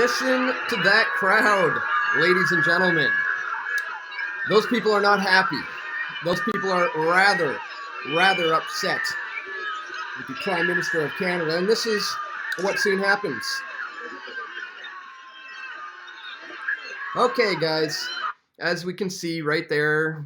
Listen to that crowd, ladies and gentlemen. Those people are not happy. Those people are rather upset with the Prime Minister of Canada, and this is what soon happens. Okay, guys, as we can see right there,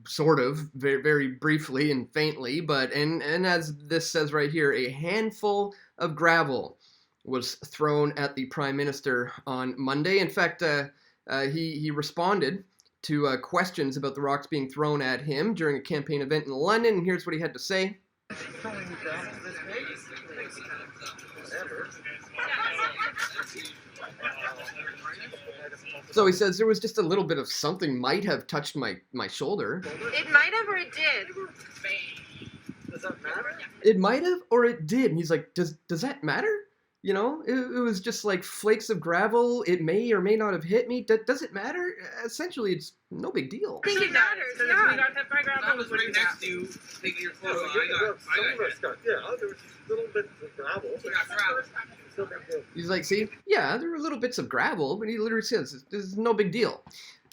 sort of, very, very briefly and faintly, but, and as this says right here, a handful of gravel was thrown at the Prime Minister on Monday. In fact, he responded to questions about the rocks being thrown at him during a campaign event in London, and here's what he had to say. So he says there was just a little bit of something might have touched my shoulder. It might have or it did. Does that matter? It might have or it did. And he's like, does that matter? You know, it was just like flakes of gravel. It may or may not have hit me. Does it matter? Essentially, it's no big deal. I think it matters, yeah. We got hit by gravel. I was right next to you, taking your photo. I got There was little bits of gravel. Still big deal. He's like, see, yeah, there were little bits of gravel, but he literally says, this is no big deal.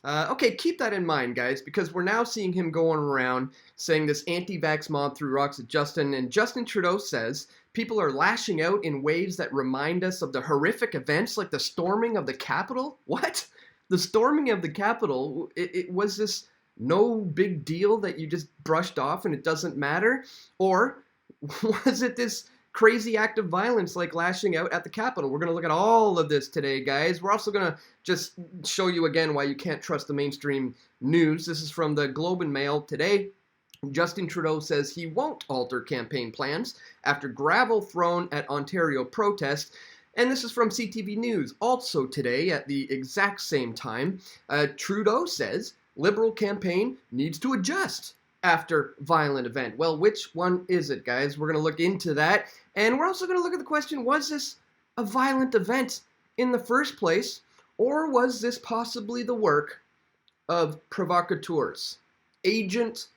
Okay, keep that in mind, guys, because we're now seeing him going around saying this anti-vax mob threw rocks at Justin, and Justin Trudeau says people are lashing out in ways that remind us of the horrific events like the storming of the Capitol. What? The storming of the Capitol, it was this no big deal that you just brushed off and it doesn't matter? Or was it this crazy act of violence like lashing out at the Capitol? We're going to look at all of this today, guys. We're also going to just show you again why you can't trust the mainstream news. This is from the Globe and Mail today. Justin Trudeau says he won't alter campaign plans after gravel thrown at Ontario protest. And this is from CTV News, also today at the exact same time. Trudeau says Liberal campaign needs to adjust after violent event. Well, which one is it, guys? We're going to look into that. And we're also going to look at the question, was this a violent event in the first place? Or was this possibly the work of provocateurs? Agent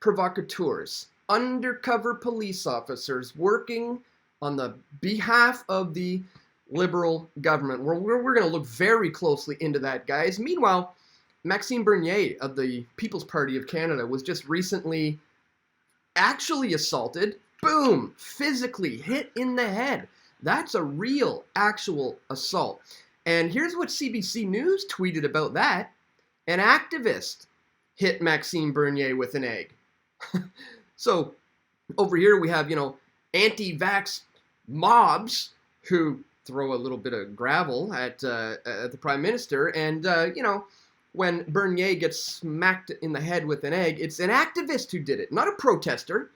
provocateurs, undercover police officers working on the behalf of the Liberal government. We're going to look very closely into that, guys. Meanwhile, Maxime Bernier of the People's Party of Canada was just recently actually assaulted. Boom! Physically hit in the head. That's a real, actual assault. And here's what CBC News tweeted about that. An activist hit Maxime Bernier with an egg. So over here we have, anti-vax mobs who throw a little bit of gravel at the Prime Minister. And, when Bernier gets smacked in the head with an egg, it's an activist who did it, not a protester.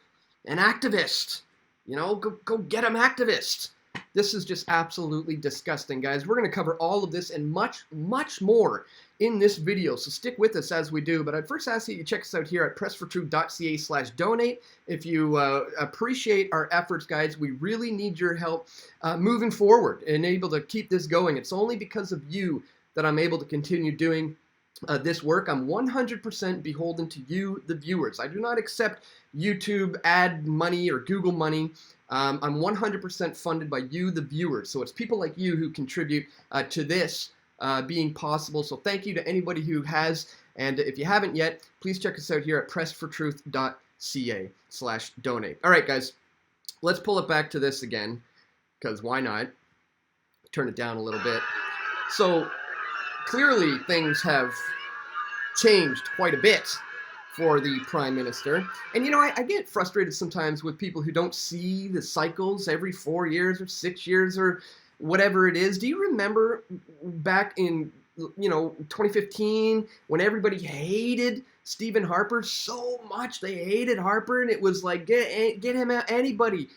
An activist. Go get him, activist. This is just absolutely disgusting, guys. We're going to cover all of this and much, much more in this video, so stick with us as we do. But I'd first ask you to check us out here at pressfortruth.ca/donate. If you appreciate our efforts, guys, we really need your help moving forward and able to keep this going. It's only because of you that I'm able to continue doing this work. I'm 100% beholden to you, the viewers. I do not accept YouTube ad money or Google money. I'm 100% funded by you, the viewers. So it's people like you who contribute to this being possible. So thank you to anybody who has. And if you haven't yet, please check us out here at pressfortruth.ca/donate. All right, guys, let's pull it back to this again, because why not? Turn it down a little bit. So clearly things have changed quite a bit for the Prime Minister. And I get frustrated sometimes with people who don't see the cycles every 4 years or 6 years or whatever it is. Do you remember back in 2015 when everybody hated Stephen Harper so much? They hated Harper, and it was like, get him out, anybody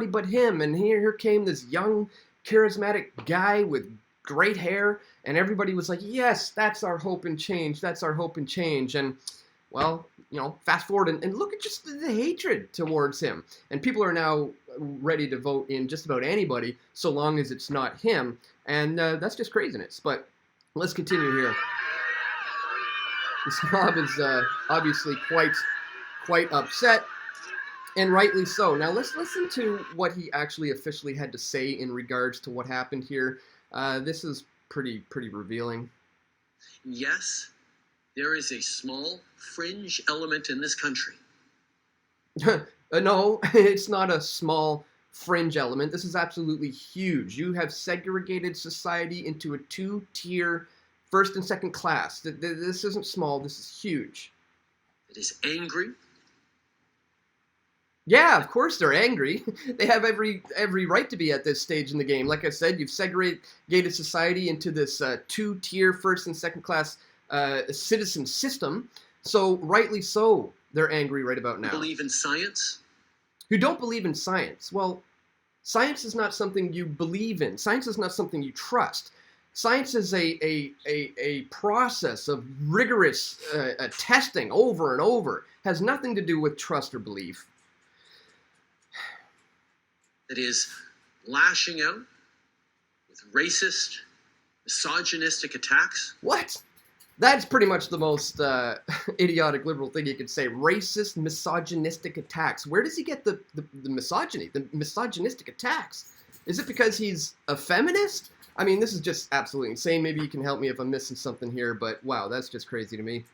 but him. And here came this young charismatic guy with great hair, and everybody was like, yes, that's our hope and change. That's our hope and change. And well, fast forward and look at just the hatred towards him. And people are now ready to vote in just about anybody so long as it's not him. And that's just craziness. But let's continue here. This mob is obviously quite upset, and rightly so. Now let's listen to what he actually officially had to say in regards to what happened here. This is pretty revealing. Yes, there is a small fringe element in this country. No, it's not a small fringe element. This is absolutely huge. You have segregated society into a two-tier first and second class. This isn't small. This is huge. It is angry. Yeah, of course they're angry. They have every right to be at this stage in the game. Like I said, you've segregated society into this two-tier first and second class citizen system. So rightly so, they're angry right about now. Believe in science? Who don't believe in science? Well, science is not something you believe in. Science is not something you trust. Science is a process of rigorous testing over and over. Has nothing to do with trust or belief. That is lashing out with racist, misogynistic attacks. What? That's pretty much the most idiotic liberal thing you could say. Racist, misogynistic attacks. Where does he get the misogyny, the misogynistic attacks? Is it because he's a feminist? I mean, this is just absolutely insane. Maybe you can help me if I'm missing something here, but wow, that's just crazy to me.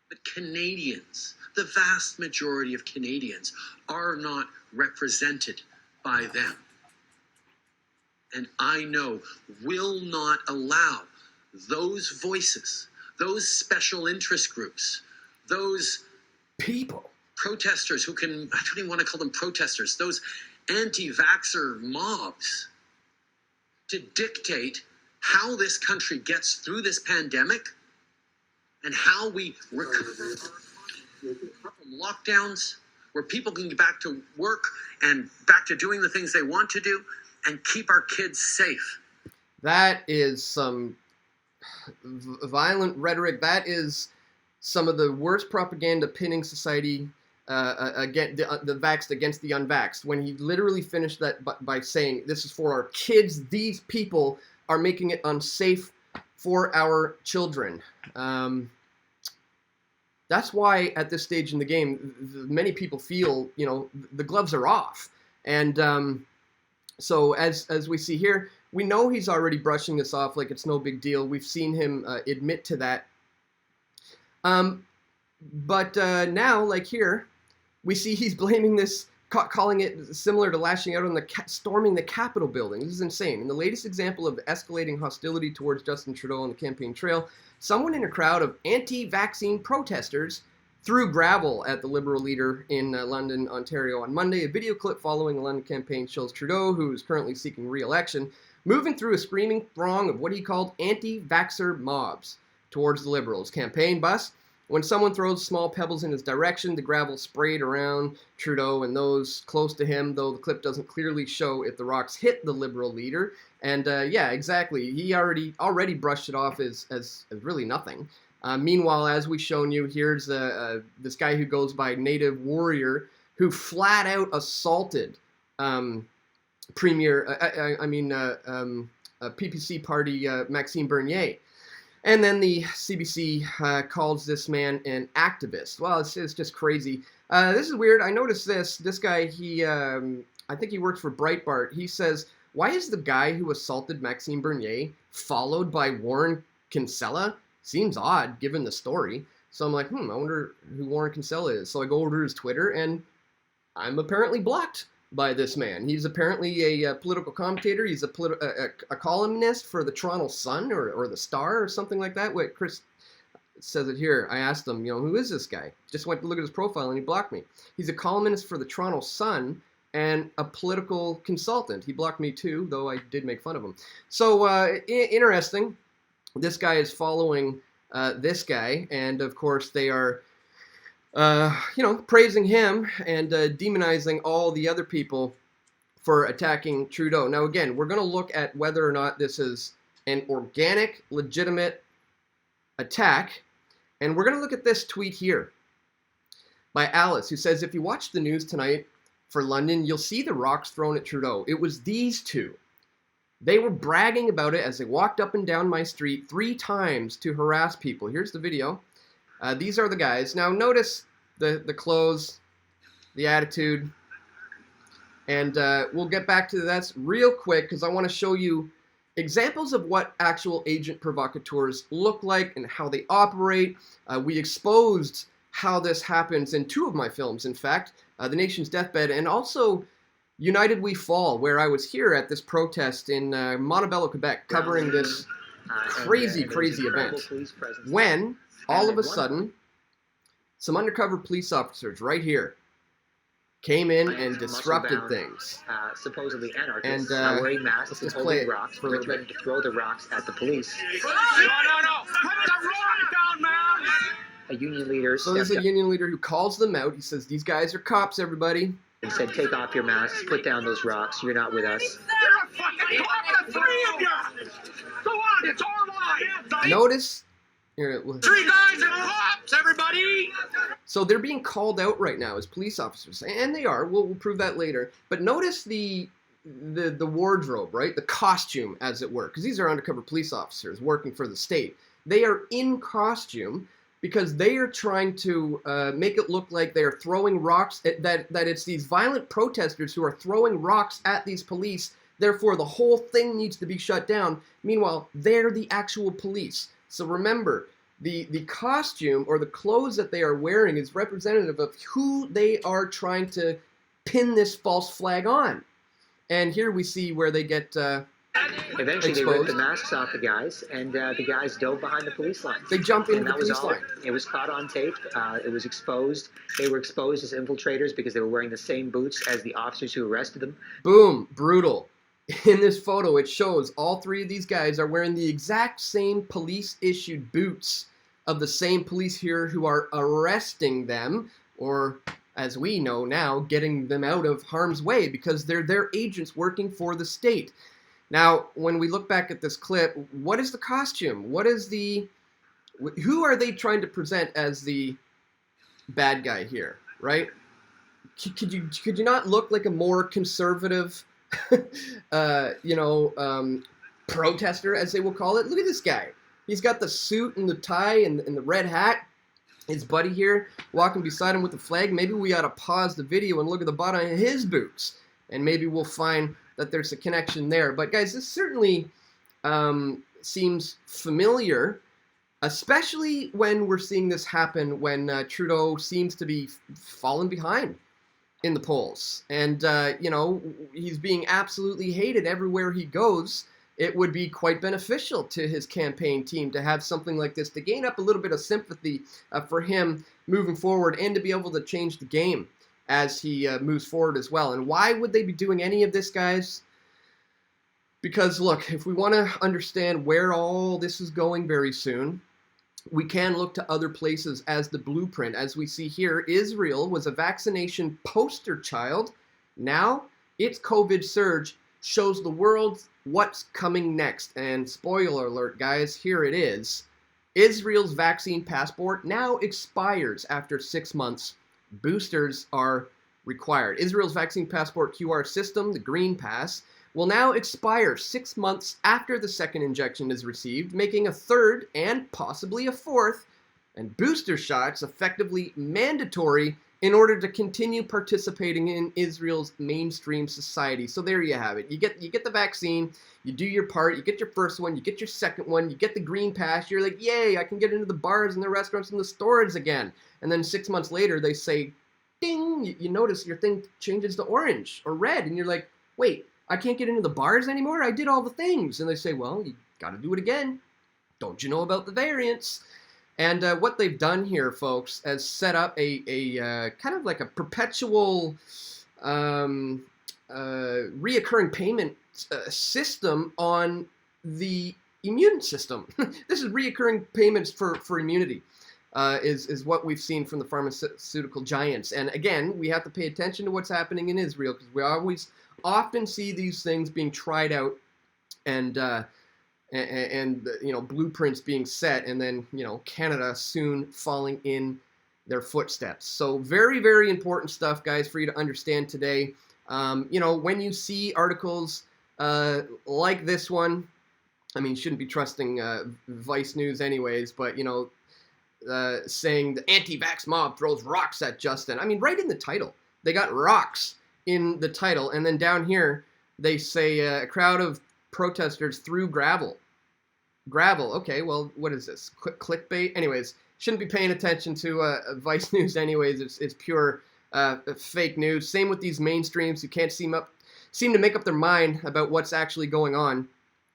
But Canadians, the vast majority of Canadians, are not represented by them. And I know will not allow those voices, those special interest groups, those people, protesters who can, I don't even want to call them protesters, those anti-vaxxer mobs, to dictate how this country gets through this pandemic and how we recover from lockdowns, where people can get back to work and back to doing the things they want to do and keep our kids safe. That is some violent rhetoric. That is some of the worst propaganda pinning society against the vaxxed against the unvaxxed. When he literally finished that by saying, this is for our kids, these people are making it unsafe for our children. That's why at this stage in the game, many people feel, you know, the gloves are off. And so as we see here, we know he's already brushing this off like it's no big deal. We've seen him admit to that. But now, like here, we see he's blaming this, calling it similar to lashing out on the storming the Capitol building. This is insane. In the latest example of escalating hostility towards Justin Trudeau on the campaign trail, someone in a crowd of anti-vaccine protesters threw gravel at the Liberal leader in London, Ontario on Monday. A video clip following the London campaign shows Trudeau, who is currently seeking re-election, moving through a screaming throng of what he called anti-vaxxer mobs towards the Liberals' campaign bus. When someone throws small pebbles in his direction, the gravel sprayed around Trudeau and those close to him, though the clip doesn't clearly show if the rocks hit the Liberal leader. And yeah, exactly. He already brushed it off as really nothing. Meanwhile, as we've shown you, here's this guy who goes by Native Warrior, who flat out assaulted PPC party Maxime Bernier. And then the CBC calls this man an activist. Well, it's just crazy. This is weird. I noticed this. This guy, I think he works for Breitbart. He says, why is the guy who assaulted Maxime Bernier followed by Warren Kinsella? Seems odd, given the story. So I'm like, I wonder who Warren Kinsella is. So I go over to his Twitter, and I'm apparently blocked by this man. He's apparently a political commentator. He's a columnist for the Toronto Sun or the Star or something like that. Wait, Chris says it here. I asked him, who is this guy? Just went to look at his profile and he blocked me. He's a columnist for the Toronto Sun and a political consultant. He blocked me too, though I did make fun of him. So interesting. This guy is following this guy, and of course they are praising him and demonizing all the other people for attacking Trudeau. Now, again, we're going to look at whether or not this is an organic, legitimate attack. And we're going to look at this tweet here by Alice, who says, if you watch the news tonight for London, you'll see the rocks thrown at Trudeau. It was these two. They were bragging about it as they walked up and down my street 3 times to harass people. Here's the video. These are the guys. Now notice the clothes, the attitude. And we'll get back to that real quick because I want to show you examples of what actual agent provocateurs look like and how they operate. We exposed how this happens in 2 of my films, in fact, The Nation's Deathbed and also United We Fall, where I was here at this protest in Montebello, Quebec, covering this crazy event. When, all of a sudden, some undercover police officers right here came in and disrupted things. Supposedly anarchists And, wearing masks and let's play holding it rocks, for a little threatening to throw the rocks at the police. No! Put the rock down, man! A union leader So there's stepped a up union leader who calls them out. He says, "These guys are cops, everybody." and said, "Take off your masks, put down those rocks. You're not with us." You're a fucking cop, the 3 of you! Go on, it's our line! Notice, here, 3 guys and cops, everybody! so they're being called out right now as police officers, and they are. We'll prove that later. But notice the wardrobe, right? The costume, as it were, because these are undercover police officers working for the state. They are in costume because they are trying to make it look like they are throwing rocks, that it's these violent protesters who are throwing rocks at these police. Therefore, the whole thing needs to be shut down. Meanwhile, they're the actual police. So remember, the costume or the clothes that they are wearing is representative of who they are trying to pin this false flag on. And here we see where they get Eventually, they exposed. ripped the masks off the guys, and the guys dove behind the police line. They jump into And the that was police all. line. It was caught on tape. It was exposed. They were exposed as infiltrators because they were wearing the same boots as the officers who arrested them. Boom, brutal. In this photo, it shows all 3 of these guys are wearing the exact same police-issued boots of the same police here who are arresting them, or as we know now, getting them out of harm's way because they're their agents working for the state. Now, when we look back at this clip, what is the costume? What is who are they trying to present as the bad guy here, right? Could you not look like a more conservative, protester, as they will call it? Look at this guy. He's got the suit and the tie and the red hat. His buddy here walking beside him with the flag. Maybe we ought to pause the video and look at the bottom of his boots, and maybe we'll find that there's a connection there. But guys, this certainly seems familiar, especially when we're seeing this happen when Trudeau seems to be falling behind in the polls. And, he's being absolutely hated everywhere he goes. It would be quite beneficial to his campaign team to have something like this to gain up a little bit of sympathy for him moving forward and to be able to change the game as he moves forward as well. And why would they be doing any of this, guys? Because, look, if we want to understand where all this is going very soon, we can look to other places as the blueprint. As we see here, Israel was a vaccination poster child. Now, its COVID surge shows the world what's coming next. And spoiler alert, guys, here it is. Israel's vaccine passport now expires after 6 months. Boosters are required. Israel's vaccine passport QR system, the Green Pass, will now expire 6 months after the second injection is received, making a third and possibly a fourth, and booster shots effectively mandatory in order to continue participating in Israel's mainstream society. So there you have it. You get the vaccine, you do your part, you get your first one, you get your second one, you get the Green Pass, you're like, yay, I can get into the bars and the restaurants and the stores again. And then 6 months later, they say, ding, you notice your thing changes to orange or red, and you're like, wait, I can't get into the bars anymore? I did all the things. And they say, well, you got to do it again. Don't you know about the variants? And what they've done here, folks, is set up a kind of like a perpetual reoccurring payment system on the immune system. This is reoccurring payments for immunity, is what we've seen from the pharmaceutical giants. And again, we have to pay attention to what's happening in Israel because we often see these things being tried out and blueprints being set, and then Canada soon falling in their footsteps. So very, very important stuff, guys, for you to understand today. When you see articles like this one, I mean, shouldn't be trusting Vice News anyways, but saying the anti-vax mob throws rocks at Justin. I mean, right in the title, they got rocks in the title. And then down here, they say a crowd of protesters threw gravel. Gravel, okay, well, what is this? Clickbait? Anyways, shouldn't be paying attention to Vice News anyways. It's pure fake news. Same with these mainstreams who can't seem to make up their mind about what's actually going on.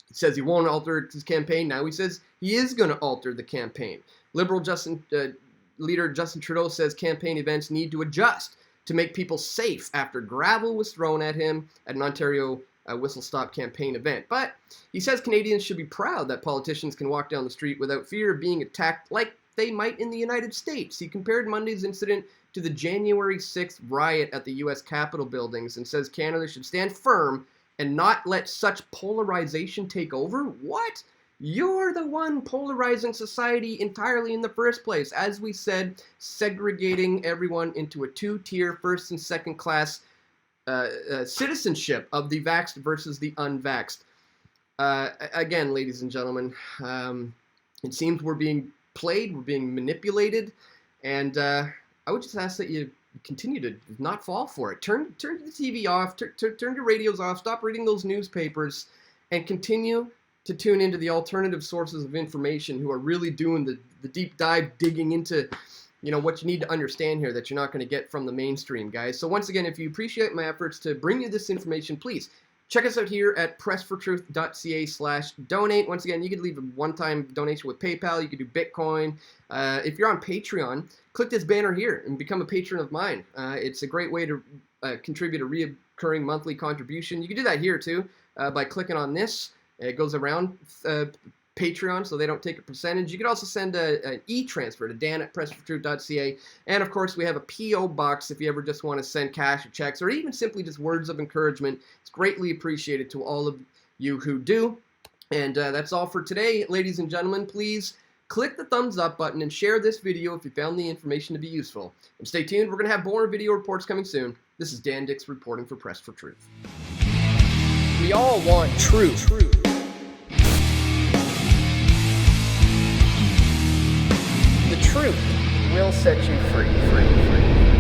He says he won't alter his campaign. Now he says he is going to alter the campaign. Liberal leader Justin Trudeau says campaign events need to adjust to make people safe after gravel was thrown at him at an Ontario Whistle Stop campaign event. But he says Canadians should be proud that politicians can walk down the street without fear of being attacked like they might in the United States. He compared Monday's incident to the January 6th riot at the U.S. Capitol buildings and says Canada should stand firm and not let such polarization take over. What? You're the one polarizing society entirely in the first place. As we said, segregating everyone into a two-tier first and second class citizenship of the vaxxed versus the unvaxxed. Again, ladies and gentlemen, it seems we're being played, we're being manipulated, and I would just ask that you continue to not fall for it. Turn the TV off, turn your radios off, stop reading those newspapers, and continue to tune into the alternative sources of information who are really doing the deep dive digging into what you need to understand here that you're not going to get from the mainstream, guys. So once again, if you appreciate my efforts to bring you this information, please check us out here at pressfortruth.ca/donate. Once again, you can leave a one-time donation with PayPal. You can do Bitcoin. If you're on Patreon, click this banner here and become a patron of mine. It's a great way to contribute a reoccurring monthly contribution. You can do that here too by clicking on this. It goes around Patreon, so they don't take a percentage. You can also send an e-transfer to dan@pressfortruth.ca. And, of course, we have a P.O. box if you ever just want to send cash or checks or even simply just words of encouragement. It's greatly appreciated to all of you who do. And that's all for today, ladies and gentlemen. Please click the thumbs up button and share this video if you found the information to be useful. And stay tuned. We're going to have more video reports coming soon. This is Dan Dix reporting for Press for Truth. We all want truth. The truth will set you free.